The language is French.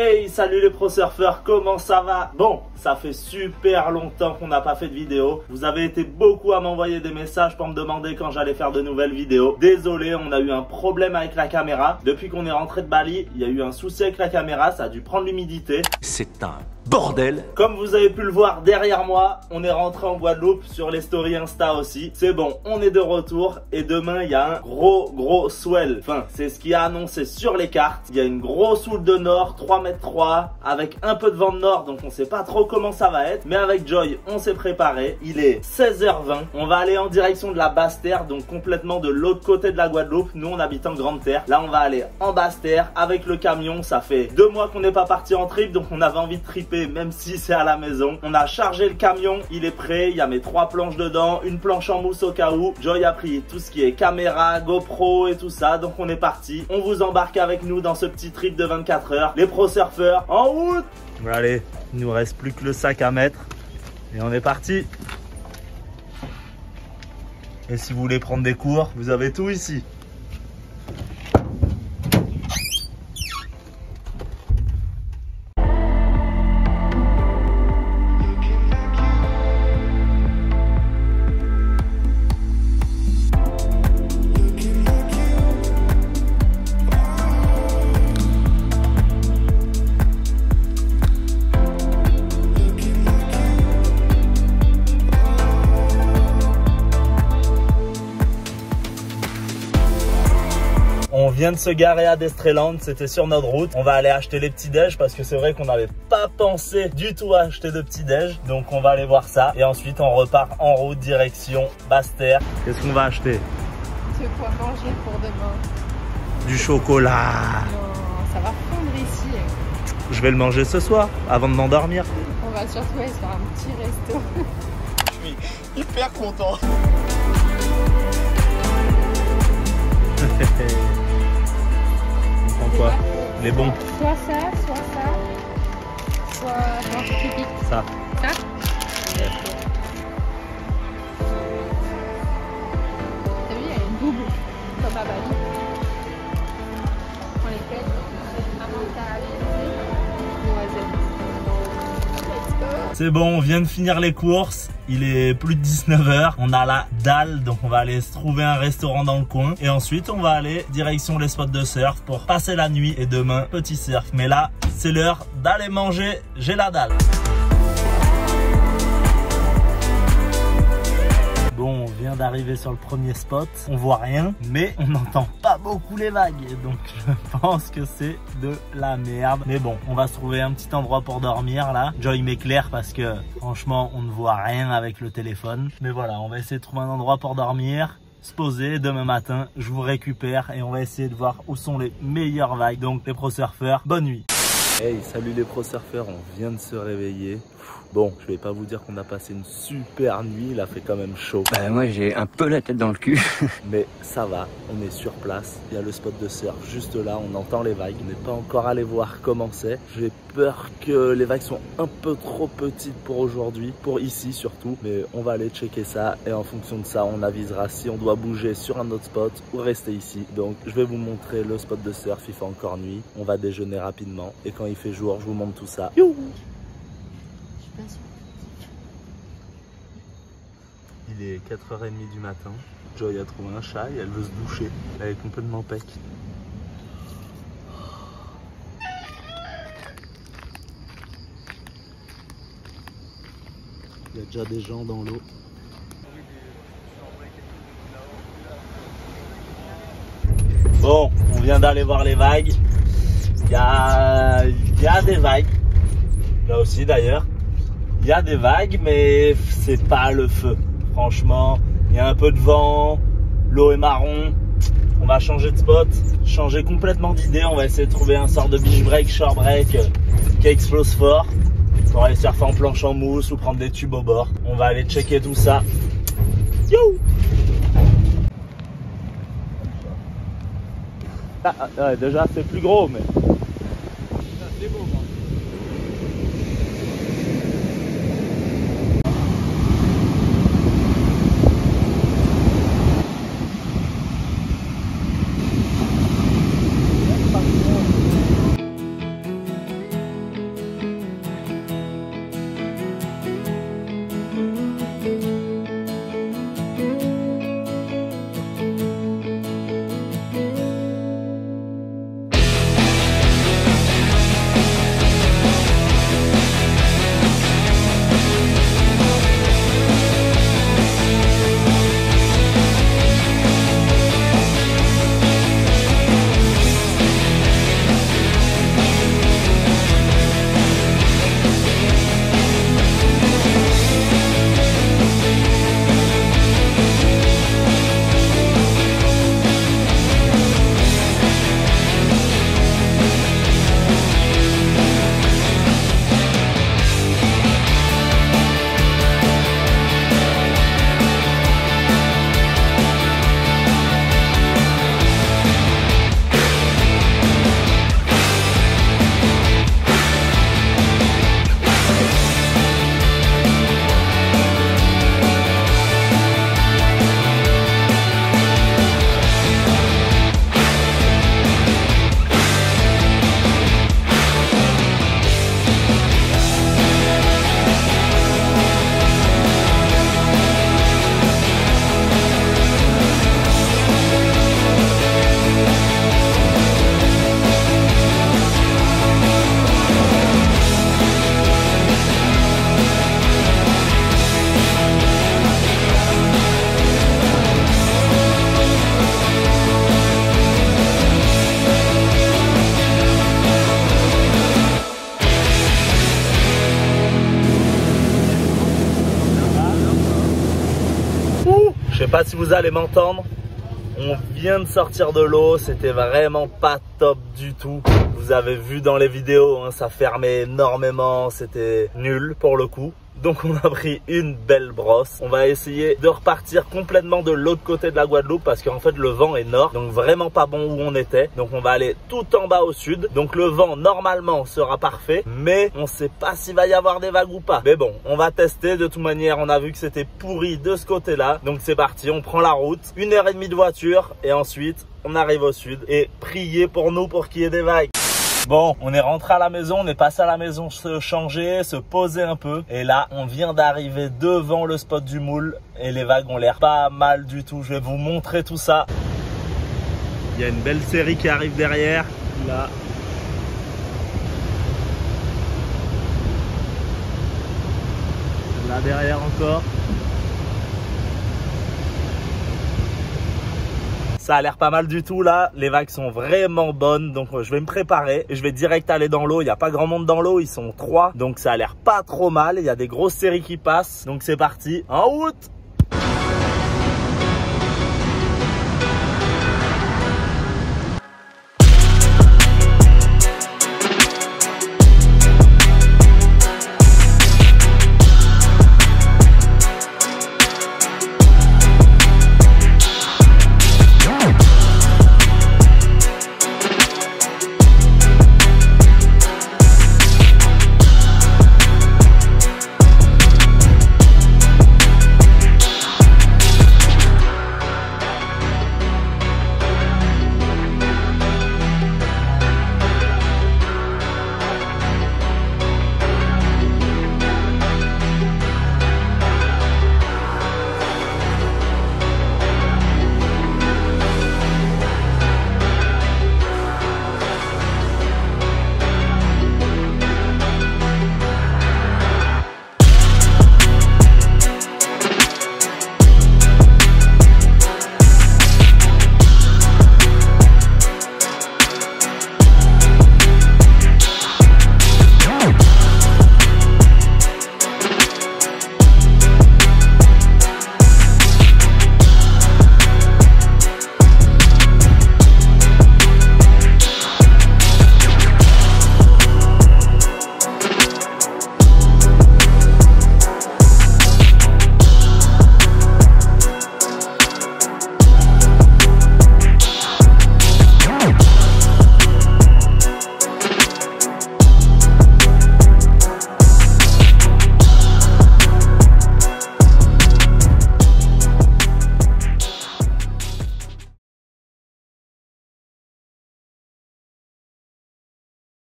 Hey, salut les pro surfeurs, comment ça va? Bon, ça fait super longtemps qu'on n'a pas fait de vidéo. Vous avez été beaucoup à m'envoyer des messages pour me demander quand j'allais faire de nouvelles vidéos. Désolé, on a eu un problème avec la caméra. Depuis qu'on est rentré de Bali, il y a eu un souci avec la caméra, ça a dû prendre l'humidité. C'est un bordel. Comme vous avez pu le voir derrière moi, on est rentré en Guadeloupe sur les stories Insta aussi. C'est bon, on est de retour et demain il y a un gros swell. Enfin, c'est ce qui a annoncé sur les cartes. Il y a une grosse houle de nord, 3,3 m avec un peu de vent de nord, donc on sait pas trop comment ça va être. Mais avec Joy, on s'est préparé. Il est 16h20. On va aller en direction de la Basse-Terre, donc complètement de l'autre côté de la Guadeloupe. Nous, on habite en Grande-Terre. Là, on va aller en Basse-Terre avec le camion. Ça fait 2 mois qu'on n'est pas parti en trip, donc on avait envie de triper même si c'est à la maison. On a chargé le camion, il est prêt. Il y a mes 3 planches dedans, une planche en mousse au cas où. Joy a pris tout ce qui est caméra, GoPro et tout ça, donc on est parti. On vous embarque avec nous dans ce petit trip de 24 heures. Les pro surfeurs en route. Allez, il nous reste plus que le sac à mettre et on est parti. Et si vous voulez prendre des cours, vous avez tout ici. On vient de se garer à Destreland, c'était sur notre route. On va aller acheter les petits déj parce que c'est vrai qu'on n'avait pas pensé du tout à acheter de petits déj. Donc on va aller voir ça et ensuite on repart en route direction Basse-Terre. Qu'est-ce qu'on va acheter? De quoi manger pour demain. Du chocolat. Non, ça va fondre ici. Je vais le manger ce soir avant de m'endormir. On va surtout aller se faire un petit resto. Je suis hyper content. On prend quoi? Les bons. Soit ça, soit pipi. Ça. Ça? Ouais. T'as vu, il y a une double, comme à Bali. On les fait, C'est bon, on vient de finir les courses. Il est plus de 19 h. On a la dalle, donc on va aller se trouver un restaurant dans le coin. Et ensuite, on va aller direction les spots de surf pour passer la nuit. Et demain, petit surf. Mais là, c'est l'heure d'aller manger. J'ai la dalle. Bon, on vient d'arriver sur le premier spot, on voit rien, mais on n'entend pas beaucoup les vagues, donc je pense que c'est de la merde. Mais bon, on va se trouver un petit endroit pour dormir là. Joy m'éclaire parce que franchement, on ne voit rien avec le téléphone. Mais voilà, on va essayer de trouver un endroit pour dormir, se poser. Demain matin, je vous récupère et on va essayer de voir où sont les meilleures vagues. Donc les pro surfeurs, bonne nuit. Hey, salut les pro surfeurs, on vient de se réveiller. Bon, je vais pas vous dire qu'on a passé une super nuit, il a fait quand même chaud. Bah moi j'ai un peu la tête dans le cul. Mais ça va, on est sur place, il y a le spot de surf juste là, on entend les vagues. On n'est pas encore allé voir comment c'est. J'ai peur que les vagues sont un peu trop petites pour aujourd'hui, pour ici surtout. Mais on va aller checker ça et en fonction de ça, on avisera si on doit bouger sur un autre spot ou rester ici. Donc je vais vous montrer le spot de surf, il fait encore nuit. On va déjeuner rapidement et quand il fait jour, je vous montre tout ça. Youhou! Il est 4h30 du matin. Joy a trouvé un chat et elle veut se doucher. Elle est complètement pec. Il y a déjà des gens dans l'eau. Bon, on vient d'aller voir les vagues. Il y a des vagues. Là aussi d'ailleurs. Il y a des vagues, mais c'est pas le feu. Franchement, il y a un peu de vent, l'eau est marron. On va changer de spot, changer complètement d'idée. On va essayer de trouver un sort de beach break, shore break qui explose fort pour aller surfer en planche en mousse ou prendre des tubes au bord. On va aller checker tout ça. Youhou! Ouais, déjà c'est plus gros, mais c'est beau. Je sais pas si vous allez m'entendre. On vient de sortir de l'eau, c'était vraiment pas top du tout. Vous avez vu dans les vidéos, hein, ça fermait énormément, c'était nul pour le coup. Donc on a pris une belle brosse. On va essayer de repartir complètement de l'autre côté de la Guadeloupe parce qu'en fait le vent est nord, donc vraiment pas bon où on était. Donc on va aller tout en bas au sud. Donc le vent normalement sera parfait, mais on sait pas s'il va y avoir des vagues ou pas. Mais bon, on va tester. De toute manière, on a vu que c'était pourri de ce côté-là. Donc c'est parti, on prend la route. 1h30 de voiture et ensuite on arrive au sud. Et priez pour nous pour qu'il y ait des vagues. Bon, on est rentré à la maison, on est passé à la maison se changer, se poser un peu. Et là, on vient d'arriver devant le spot du moule et les vagues ont l'air pas mal du tout. Je vais vous montrer tout ça. Il y a une belle série qui arrive derrière, là. Là derrière encore. Ça a l'air pas mal du tout là, les vagues sont vraiment bonnes, donc je vais me préparer et je vais direct aller dans l'eau. Il n'y a pas grand monde dans l'eau, ils sont 3, donc ça a l'air pas trop mal. Il y a des grosses séries qui passent, donc c'est parti, en route!